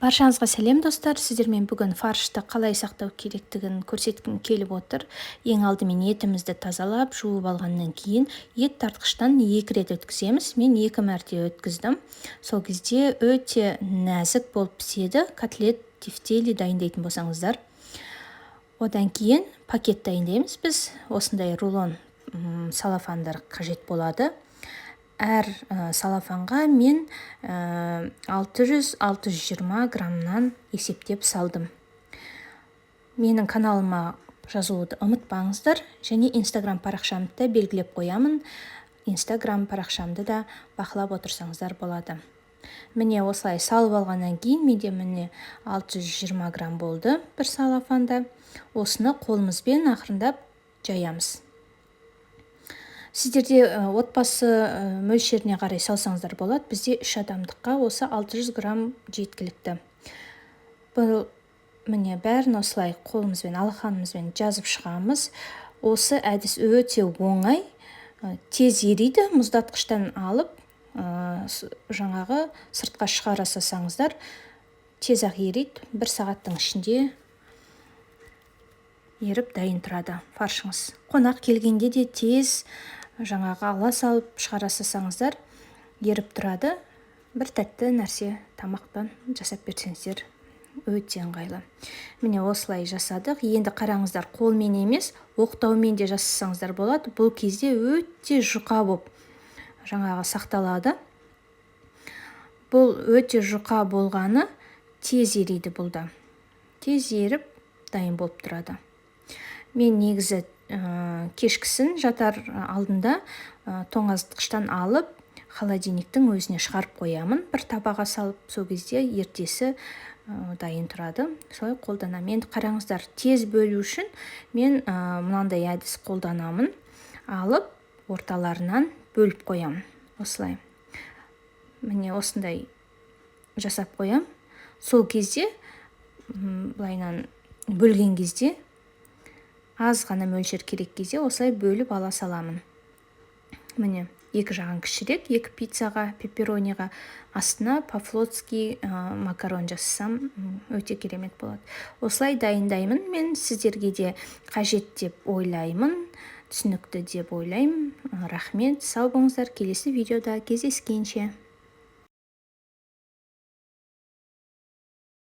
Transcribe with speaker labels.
Speaker 1: Баршаңызға сәлем достар, сіздермен бүгін фаршты қалай сақтау керектігін көрсеткім келіп отыр. Ең алдымен етімізді тазалап, жуып алғаннан кейін ет тартқыштан 2 рет өткіземіз. Мен 2 мәрте өткіздім. Сол кезде өте нәзік болып піседі. Котлет, тефтели дайындайтын болсаңыздар. Одан кейін пакет дайындаймыз. Біз осындай рулон салафандар қажет болады. Әр салафанға мен 600-620 граммнан есептеп салдым. Менің каналыма жазылуды ұмытпаңыздар, және Instagram парақшамды да белгілеп қоямын. Instagram парақшамды да бақылап отырсаңыздар болады. Міне осылай салып алғаннан кейін менде міне 620 грамм болды бір салафанда. Осыны қолымызбен ақырындап жаямыз. Сіздерде отбасы мөлшеріне қарай салсаңыздар болады. Бізде 3 адамдыққа осы 600 грамм жеткілікті. Бұл міне бәрін осылай қолымызбен, алақанымызбен жазып шығамыз. Осы әдіс өте оңай, тез ериді. Мұздатқыштан алып, жаңағы сыртқа шығара салсаңыздар, тез ақ ериді. 1 сағаттың ішінде еріп дайын тұрады фаршыңыз. Қонақ келгенде де тез жаңағы ала салып шығара салсаңыздар еріп тұрады. Бір тәтті нәрсе тамақтан жасап берсеңіздер өте ыңғайлы. Міне осылай жасадық. Енді қараңыздар, қолмен емес, оқтаумен де жасасаңыздар болады. Бұл кезде өте жұқа болып жаңағы сақталады. Бұл өте жұқа болғаны тез ериді бұлда. Тез еріп дайын болып тұрады. Мен негізі кешкісін жатар алдында тоңазытқыштан алып, холодильниктің өзіне шығарып қоямын. Бір табаға салып, сол кезде ертесі дайын тұрады. Солай қолданамын. Енді қараңыздар, тез бөлу үшін мен мынандай әдіс қолданамын. Алып, орталарынан бөліп қоямын. Осылай. Міне осындай жасап қоям. Сол кезде, былайынан бөлген кезде, аз ғана мөлшер керек кезде осылай бөліп ала саламын. Міне, 2 жағын кішірек, 2 пиццаға, пепперониға, астына по-флотски макарон жасасам, өте керемет болады. Осылай дайындаймын. Мен сіздерге де қажет деп ойлаймын, түсінікті деп ойлаймын. Рахмет, сау болыңыздар. Келесі видеода кездескенше.